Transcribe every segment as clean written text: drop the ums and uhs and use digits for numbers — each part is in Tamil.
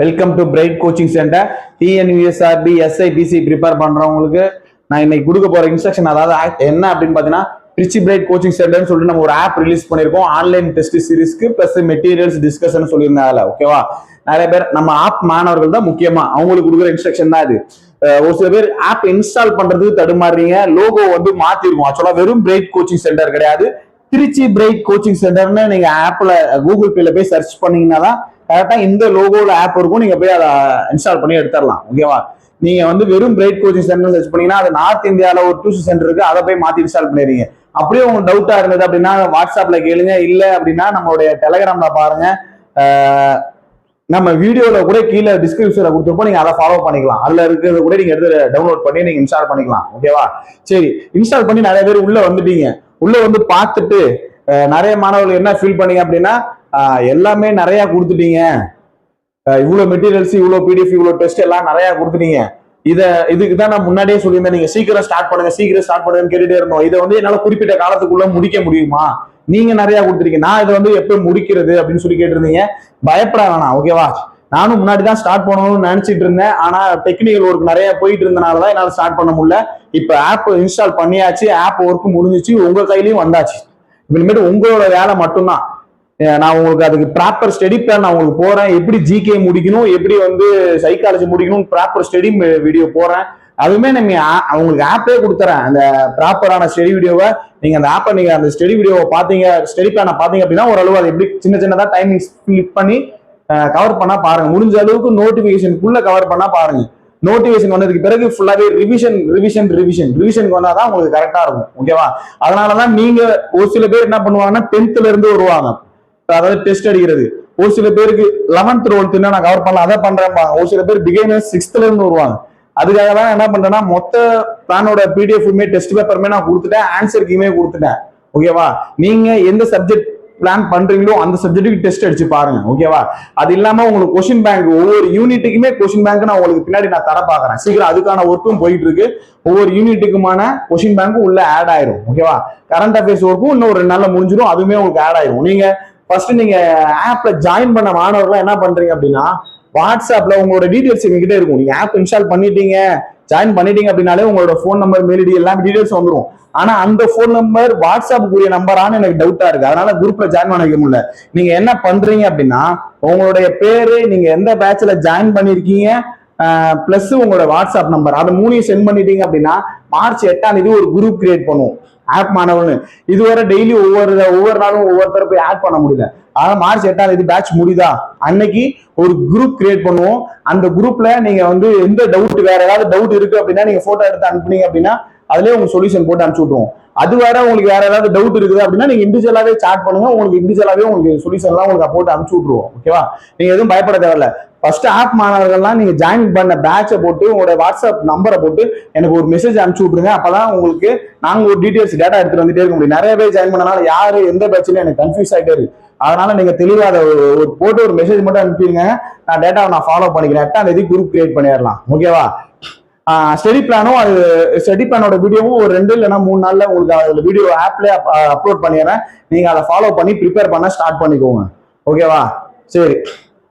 Welcome to bright coaching centre. TNUSRB SI PC prepare பண்றவங்களுக்கு நான் இன்னைக்கு கொடுக்க போற இன்ஸ்ட்ரக்ஷன் அதாவது என்ன அப்படின்னு பாத்தீங்கன்னா ரிச்சி பிரைட் கோச்சிங் சென்டர்னு சொல்லிட்டு நம்ம ஒரு ஆப் ரிலீஸ் பண்ணிருக்கோம். ஆன்லைன் டெஸ்ட் சீரிஸ்க்கு பிளஸ் மெட்டீரியல்ஸ் டிஸ்கஷன் சொல்லியிருந்தாங்க. ஓகேவா, நிறைய பேர் நம்ம ஆப் மாணவர்கள் தான் முக்கியமா அவங்களுக்கு கொடுக்குற இன்ஸ்ட்ரக்ஷன் தான் இது. ஒரு சில பேர் ஆப் இன்ஸ்டால் பண்றதுக்கு தடுமாறுறீங்க. லோகோ வந்து மாத்திருக்கும். ஆக்சுவலா வெறும் பிரைட் கோச்சிங் சென்டர் கிடையாது, திருச்சி பிரைட் கோச்சிங் சென்டர்னு நீங்க ஆப்ல கூகுள் பேல போய் சர்ச் பண்ணீங்கன்னா தான் கரெக்டா இந்த லோகோல ஆப் இருக்கும். நீங்க போய் அதை இன்ஸ்டால் பண்ணி எடுத்துடலாம். ஓகேவா, நீங்க வந்து வெறும் பிரைட் கோச்சிங் சென்டர் சர்ச் பண்ணீங்கன்னா அது நார்த் இந்தியாவில ஒரு டியூஷன் சென்டர் இருக்கு, அதை போய் மாத்தி இன்ஸ்டால் பண்ணிடுறீங்க. அப்படியே உங்களுக்கு டவுட்டா இருந்தது அப்படின்னா வாட்ஸ்அப்ல கேளுங்க, இல்ல அப்படின்னா நம்மளுடைய டெலகிராம்ல பாருங்க. நம்ம வீடியோல கூட கீழே டிஸ்கிரிப்ஷன்ல கொடுத்துருப்போம், நீங்க அதை ஃபாலோ பண்ணிக்கலாம். அதுல இருக்கிறத கூட நீங்க எடுத்து டவுன்லோட் பண்ணி நீங்க இன்ஸ்டால் பண்ணிக்கலாம். ஓகேவா, சரி, இன்ஸ்டால் பண்ணி நிறைய பேர் உள்ள வந்துட்டீங்க. உள்ள வந்து பார்த்துட்டு நிறைய மாணவர்கள் என்ன ஃபீல் பண்ணீங்க அப்படின்னா எல்லாமே நிறைய கொடுத்துட்டீங்க, இவ்வளவு மெட்டீரியல்ஸ், இவ்வளவு பிடிஎஃப், இவ்வளவு டெஸ்ட் எல்லாம் நிறைய கொடுத்துட்டீங்க. இதுக்கு தான் நான் முன்னாடியே சொல்லியிருந்தேன், நீங்க சீக்கிரம் ஸ்டார்ட் பண்ணுங்க, சீக்கிரம் ஸ்டார்ட் பண்ணுங்கன்னு கேட்டுட்டே இருந்தோம். இதை வந்து என்னால குறிப்பிட்ட காலத்துக்குள்ள முடிக்க முடியுமா, நீங்க நிறைய கொடுத்துருக்கீங்க, நான் இதை வந்து எப்ப முடிக்கிறது அப்படின்னு சொல்லி கேட்டிருந்தீங்க. பயப்பட வேணாம். ஓகேவா, நானும் முன்னாடி தான் ஸ்டார்ட் பண்ணணும்னு நினைச்சிட்டு இருந்தேன். ஆனா டெக்னிக்கல் ஒர்க் நிறைய போயிட்டு இருந்தனாலதான் என்னால ஸ்டார்ட் பண்ண முடியல. இப்ப ஆப் இன்ஸ்டால் பண்ணியாச்சு, ஆப் ஒர்க் முடிஞ்சிச்சு, உங்க கையிலயும் வந்தாச்சு. இனிமேட்டு உங்களோட வேலை மட்டும்தான். நான் உங்களுக்கு அதுக்கு ப்ராப்பர் ஸ்டடி பிளான் நான் உங்களுக்கு போறேன். எப்படி ஜிகே முடிக்கணும், எப்படி வந்து சைக்காலஜி முடிக்கணும், ப்ராப்பர் ஸ்டடி வீடியோ போறேன். அதுவுமே நீங்க உங்களுக்கு ஆப்பே கொடுத்துறேன். அந்த ப்ராப்பரான ஸ்டடி வீடியோவை நீங்க அந்த ஆப்பை நீங்க அந்த ஸ்டடி வீடியோவை பாத்தீங்க, ஸ்டடி பிளானை பாத்தீங்க அப்படின்னா ஓரளவு அது எப்படி சின்ன சின்னதா டைமிங் ஸ்பிளிட் பண்ணி கவர் பண்ணா பாருங்க. முடிஞ்ச அளவுக்கு நோட்டிபிகேஷனுக்குள்ள கவர் பண்ணா பாருங்க. நோட்டிபிகேஷன் வந்ததுக்கு பிறகு ஃபுல்லாவே ரிவிஷன் வந்தாதான் உங்களுக்கு கரெக்டா இருக்கும். ஓகேவா, அதனாலதான் நீங்க ஒரு சில பேர் என்ன பண்ணுவாங்கன்னா 10th இருந்து வருவாங்க, அதாவது டெஸ்ட் அடிக்கிறது. ஒரு சில பேருக்கு 11th 12th நான் கவர் பண்ணலாம், அதை பண்றேன். ஒரு சில பேர் பிகினர்ஸ் 6th இருந்து வருவாங்க. அதுக்காக தான் என்ன பண்றேன்னா மொத்த பிளானோட பிடிஎஃப்மே டெஸ்ட் பேப்பருமே நான் கொடுத்துட்டேன், ஆன்சர் கீமே கொடுத்துட்டேன். ஓகேவா, நீங்க எந்த சப்ஜெக்ட் பிளான் பண்றீங்களோ அந்த சப்ஜெக்ட்டுக்கு டெஸ்ட் அடிச்சு பாருங்க. ஓகேவா, அது இல்லாம உங்களுக்கு கொஸ்டின் பேங்க், ஒவ்வொரு யூனிட்டுக்குமே கொஸ்டின் பேங்க் நான் உங்களுக்கு பின்னாடி நான் தர பாக்குறேன். சீக்கிரம் அதுக்கான ஒர்க்கும் போயிட்டு இருக்கு. ஒவ்வொரு யூனிட்டுக்குமான கொஸ்டின் பேங்க்கும் உள்ள ஆட் ஆயிரும். ஓகேவா, கரண்ட் அஃபேர்ஸ் ஒர்க்கும் இன்னும் ஒரு 2 நாள்ல முடிஞ்சிடும், அதுவுமே உங்களுக்கு ஆட் ஆயிரும். நீங்க ஃபர்ஸ்ட் நீங்க ஆப்ல ஜாயின் பண்ண மாணவர்கள் என்ன பண்றீங்க அப்படின்னா வாட்ஸ்அப்ல உங்களோட டீடைல்ஸ் எங்ககிட்ட இருக்கும். நீங்க ஆப் இன்ஸ்டால் பண்ணிட்டீங்க, ஜாயின் பண்ணிட்டீங்க அப்படின்னாலே உங்களோட ஃபோன் நம்பர், மெயில் ஐடி எல்லாம் டீடைல்ஸ் வந்துடும். ஆனா அந்த போன் நம்பர் வாட்ஸ்அப்புக்குரிய நம்பரானு எனக்கு டவுட்டா இருக்கு, அதனால குரூப்ல ஜாயின் பண்ணிக்க முடியல. நீங்க என்ன பண்றீங்க அப்படின்னா உங்களுடைய பேரு, நீங்க எந்த பேட்ச்ல ஜாயின் பண்ணிருக்கீங்க, பிளஸ் உங்களோட வாட்ஸ்அப் நம்பர், அது 3 சென்ட் பண்ணிட்டீங்க அப்படின்னா மார்ச் 8 ஒரு குரூப் கிரியேட் பண்ணுவோம் ஆப் மாணவர்கள். இதுவரை டெய்லி ஒவ்வொரு நாளும் ஒவ்வொருத்தர போய் ஆட் பண்ண முடியல. ஆனா மார்ச் 8 பேட்ச் முடிதா அன்னைக்கு ஒரு குரூப் கிரியேட் பண்ணுவோம். அந்த குரூப்ல நீங்க வந்து எந்த டவுட், வேற ஏதாவது டவுட் இருக்கு அப்படின்னா நீங்க போட்டோ எடுத்து அனுப்புனீங்க அப்படின்னா அதுலயே உங்க சொல்யூஷன் போட்டு அனுப்பிச்சு விட்டுருவோம். அது வேற உங்களுக்கு வேற ஏதாவது டவுட் இருக்குது அப்படின்னா நீங்க இண்டிவிஜுவலாவே சாட் பண்ணுங்க, உங்களுக்கு இண்டிவிஜுவலாவே உங்களுக்கு சொல்யூஷன் எல்லாம் உங்களுக்கு போட்டு அனுப்பிச்சு விட்டுருவோம். ஓகேவா, நீங்க எதுவும் பயப்பட தேவையில்ல. ஃபர்ஸ்ட் ஆப் மாணவர்கள்லாம் நீங்க ஜாயின் பண்ண பேட்சை போட்டு உங்களோட வாட்ஸ்அப் நம்பரை போட்டு எனக்கு ஒரு மெசேஜ் அனுப்பிச்சு விட்டுருங்க. அப்பதான் உங்களுக்கு நாங்க ஒரு டீடைல்ஸ் டேட்டா எடுத்துட்டு வந்துட்டே இருக்க முடியும். நிறைய பேர் ஜாயின் பண்ணனால யாரு எந்த பேட்ச்ல எனக்கு கன்ஃபியூஸ் ஆகிட்டே இருக்கு. அதனால நீங்க தெளிவாத ஒரு போட்டு ஒரு மெசேஜ் மட்டும் அனுப்பிடுங்க, நான் டேட்டாவை நான் ஃபாலோ பண்ணிக்கிறேன். 8 குரூப் கிரியேட் பண்ணிடலாம். ஓகேவா, ஸ்டடி பிளானும் அது ஸ்டடி பிளானோட வீடியோவும் ஒரு 2 இல்லைன்னா 3 நாள்ல உங்களுக்கு அதுல வீடியோ ஆப்ல அப்லோட் பண்ணிடுறேன். நீங்க அதை ஃபாலோ பண்ணி ப்ரிப்பேர் பண்ண ஸ்டார்ட் பண்ணிக்கோங்க. ஓகேவா, சரி,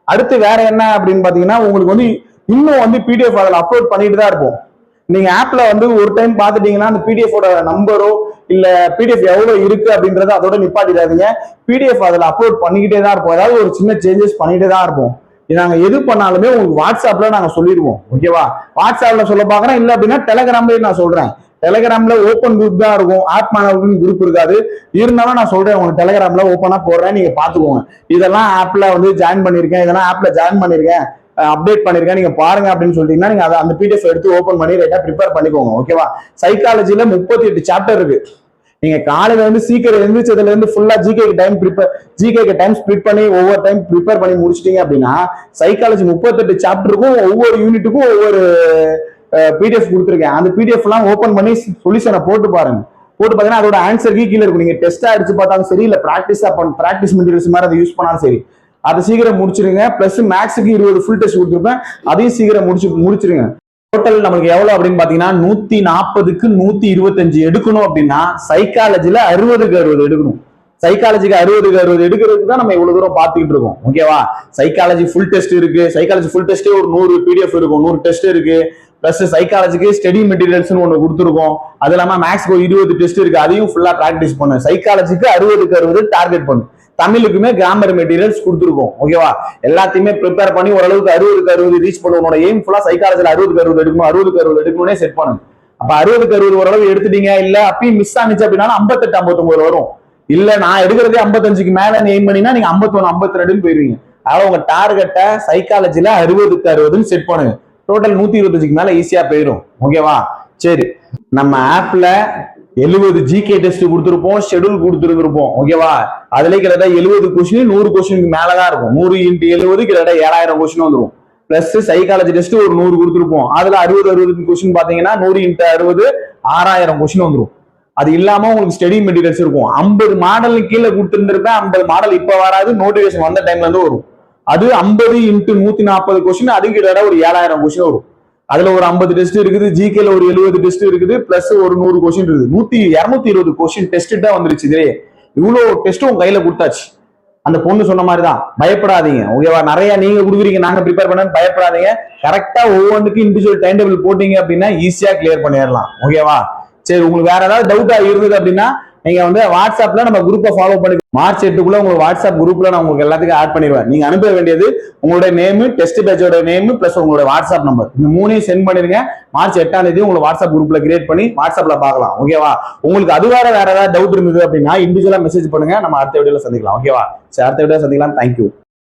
அடுத்து வேற என்ன அப்படின்னு பாத்தீங்கன்னா உங்களுக்கு வந்து இன்னும் வந்து பிடிஎஃப் அதில் அப்லோட் பண்ணிட்டு தான் இருப்போம். நீங்க ஆப்ல வந்து ஒரு டைம் பாத்துட்டீங்கன்னா அந்த பிடிஎஃபோட நம்பரோ இல்ல பிடிஎஃப் எவ்வளவு இருக்கு அப்படின்றத அதோட நிப்பாட்டிடாதீங்க. பிடிஎஃப் அதில் அப்லோட் பண்ணிக்கிட்டே தான் இருப்போம், ஏதாவது ஒரு சின்ன சேஞ்சஸ் பண்ணிட்டே தான் இருப்போம். நாங்க எது பண்ணாலுமே உங்களுக்கு வாட்ஸ்அப்ல நாங்க சொல்லிடுவோம். ஓகேவா, வாட்ஸ்அப்ல சொல்ல பாக்குறேன், இல்ல அப்படின்னா டெலகிராம்லயே நான் சொல்றேன். டெலகிராம்ல ஓப்பன் குரூப் தான் இருக்கும், ஆப் மாணவர்கள் குரூப் இருக்காது. இருந்தாலும் நான் சொல்றேன், உங்களுக்கு டெலகிராம்ல ஓப்பனா போடுறேன், நீங்க பாத்துக்கோங்க. இதெல்லாம் ஆப்ல வந்து ஜாயின் பண்ணிருக்கேன், இதெல்லாம் ஆப்ல ஜாயின் பண்ணிருக்கேன், அப்டேட் பண்ணிருக்கேன், நீங்க பாருங்க அப்படின்னு சொல்லிட்டீங்கன்னா நீங்க அந்த பிடிஎஃப் எடுத்து ஓப்பன் பண்ணி ரைட்டா ப்ரிப்பேர் பண்ணிக்கோங்க. ஓகேவா, சைக்காலஜில 38 சாப்டர் இருக்கு. நீங்க காலையில வந்து சீக்கிரம் எழுந்திரிச்சதுல இருந்து ஃபுல்லா ஜிகேக்கு டைம் ஸ்பிளிட் பண்ணி ஒவ்வொரு டைம் ப்ரிப்பேர் பண்ணி முடிச்சிட்டீங்க அப்படின்னா சைக்காலஜி 38 சாப்டருக்கும் ஒவ்வொரு யூனிட்டுக்கும் ஒவ்வொரு பிடிஎஃப் கொடுத்துருக்கேன். அந்த பிடிஎஃப் எல்லாம் ஓப்பன் பண்ணி சொல்யூஷனை போட்டு பாருங்க. போட்டு பாத்தீங்கன்னா அதோட ஆன்சர் கீழே இருக்கும். நீங்க டெஸ்டா அடிச்சு பார்த்தாலும் சரி, இல்ல பிராக்டிஸ் மெட்டீரியல்ஸ் மாதிரி அதை யூஸ் பண்ணாலும் சரி, அதை சீக்கிரம் முடிச்சிருங்க. பிளஸ் மேக்ஸுக்கு 20 ஃபுல் டெஸ்ட் கொடுத்துருப்பேன், அதையும் சீக்கிரம் முடிச்சிருங்க. டோட்டல் நமக்கு எவ்வளவு அப்படின்னு பாத்தீங்கன்னா 140க்கு 125 எடுக்கணும் அப்படின்னா சைக்காலஜில 60க்கு 60 எடுக்கணும். சைக்காலஜிக்கு 60க்கு 60 எடுக்கிறதுக்கு தான் நம்ம இவ்வளவு தூரம் பார்த்துக்கிட்டு இருக்கோம். ஓகேவா? சைக்காலஜி ஃபுல் டெஸ்ட் இருக்கு. சைக்காலஜி ஃபுல் டெஸ்டே ஒரு 100 பிடிஎஃப் இருக்கும், 100 டெஸ்ட் இருக்கு. பிளஸ் சைக்காலஜிக்கு ஸ்டடி மெட்டீரியல்ஸ் ஒன்று கொடுத்துருக்கோம். அது இல்லாம மேக்ஸ்க்கு 20 டெஸ்ட் இருக்கு, அதையும் ஃபுல்லா பிராக்டிஸ் பண்ணு. சைக்காலஜிக்கு 60க்கு 60 டார்கெட் பண்ணு. தமிழுக்குமே கிராமர் மெட்டீரியல்ஸ் கொடுத்துருக்கோம். ஓகேவா? எல்லாத்தையுமே ப்ரிப்பேர் பண்ணி ஓரளவுக்கு 60க்கு 60 ரீச் பண்ண. உன்னோட எய்ம் ஃபுல்லா சைக்காலஜில 60க்கு 60 எடுக்கணும், 60க்கு 60 எடுக்கணும்னே செட் பண்ணுங்க. அப்ப 60க்கு 60 ஓரளவு எடுத்துட்டீங்க. இல்ல அப்பயும் மிஸ் ஆனிச்சு அப்படின்னா 58 59 வரும். இல்ல நான் எடுக்கிறதே 55க்கு மேல எய்ம் பண்ணினா நீங்க 51 52 போயிருவீங்க. அதனால உங்க டார்கெட்டை சைக்காலஜில 60க்கு 60 செட் பண்ணுங்க. டோட்டல் 125க்கு மேல ஈஸியா போயிடும். ஓகேவா? சரி, நம்ம ஆப்ல 70 ஜிகே டெஸ்ட் கொடுத்துருப்போம், ஷெடியூல் கொடுத்துருப்போம். ஓகேவா? அதுல கிட்டத்தட்ட 70 கொஸ்டின் 100 கொஸ்டினுக்கு மேலதான் இருக்கும். 100 × 70 கிட்டத்தட்ட 7000 கொஸ்டின் வந்துடும். பிளஸ் சைக்காலஜி டெஸ்ட் ஒரு 100 கொடுத்துருப்போம். அதுல 60 கொஸ்டின் பாத்தீங்கன்னா 100 × 60 6000 கொஸ்டின் வந்துடும். அது இல்லாம உங்களுக்கு ஸ்டடி மெட்டீரியல்ஸ் இருக்கும். 50 மாடல் கீழே கொடுத்துருந்துருப்பேன். 50 மாடல் இப்ப வராது, நோட்டிபிகேஷன் வந்த டைம்ல இருந்து வரும். அது 50 × 140 கொஸ்டின், அது கிட்டத்தட்ட ஒரு 7000 கொஸ்டின் வரும். அதுல ஒரு 50 டெஸ்ட் இருக்குது, ஜிகேல ஒரு 70 டெஸ்ட் இருக்குது, பிளஸ் ஒரு 100 கொஸ்டின் இருக்குது. 220 கொஸ்டின் டெஸ்ட் தான் வந்துருச்சு. இதே இவ்வளவு டெஸ்ட் உங்க கையில கொடுத்தாச்சு. அந்த பொண்ணு சொன்ன மாதிரி தான், பயப்படாதீங்க. ஓகேவா? நிறைய நீங்க கொடுக்குறீங்க, நாங்க ப்ரிப்பேர் பண்ண, பயப்படாதீங்க. கரெக்டா ஒவ்வொன்றுக்கும் இண்டிவிஜுவல் டைம் டேபிள் போட்டீங்க அப்படின்னா ஈஸியா கிளியர் பண்ணிடலாம். ஓகேவா? சரி, உங்களுக்கு வேற ஏதாவது டவுட்டா இருந்தது அப்படின்னா நீங்க வந்து வாட்ஸ்அப்ல நம்ம குரூப்பை ஃபாலோ பண்ணி மார்ச் 8க்குள்ள உங்க வாட்ஸ்அப் குரூப்ல நான் உங்களுக்கு எல்லாத்துக்கும் ஆட் பண்ணிடுவேன். நீங்க அனுப்ப வேண்டியது உங்களுடைய நேம், டெஸ்ட் பேட்சோட நேம் பிளஸ் உங்களோட வாட்ஸ்அப் நம்பர். இந்த 3ஐயும் சென்ட் பண்ணிருங்க. மார்ச் 8ஆம் தேதி உங்களை வாட்ஸ்அப் குரூப்ல கிரியேட் பண்ணி வாட்ஸ்அப்ல பார்க்கலாம். ஓகேவா? உங்களுக்கு அது வேற ஏதாவது டவுட் இருந்தது அப்படின்னா இண்டிவிஜுவலா மெசேஜ் பண்ணுங்க. நம்ம அடுத்த வீடியோல சந்திக்கலாம். ஓகேவா? சரி, அடுத்த வீடியோல சந்திக்கலாம். தேங்க்யூ.